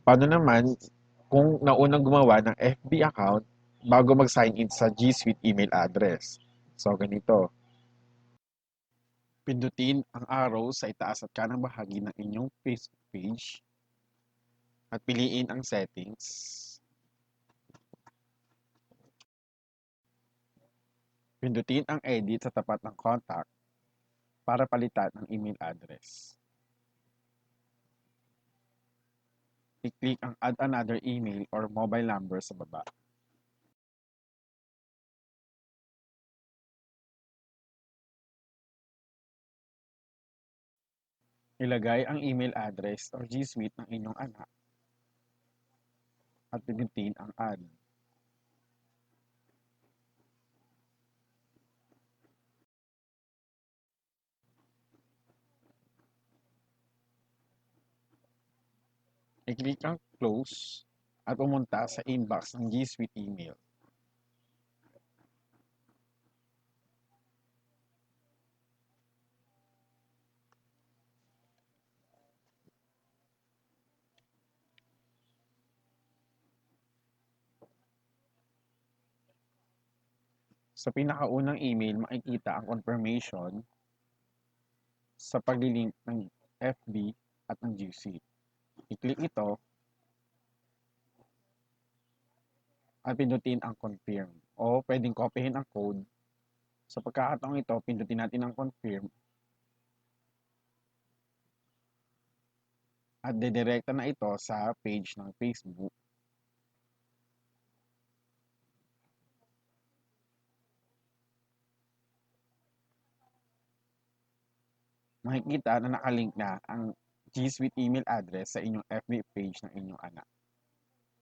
Paano naman kung naunang gumawa ng FB account bago mag-sign in sa Gsuite email address? So, ganito. Pindutin ang arrow sa itaas at kanang bahagi ng inyong Facebook page at piliin ang settings. Pindutin ang edit sa tapat ng contact para palitan ang email address. I-click ang add another email or mobile number sa baba. Ilagay ang email address or G Suite ng inyong anak at pindutin ang add. I-click ang close at pumunta sa inbox ng G Suite email. Sa pinakaunang email, makikita ang confirmation sa paglilink ng FB at ng G Suite. I-click ito at pindutin ang confirm o pwedeng kopyahin ang code. Sa pagkakataong ito, pindutin natin ang confirm at dedirekta na ito sa page ng Facebook. Makikita na nakalink na ang G Suite email address sa inyong FB page ng inyong anak.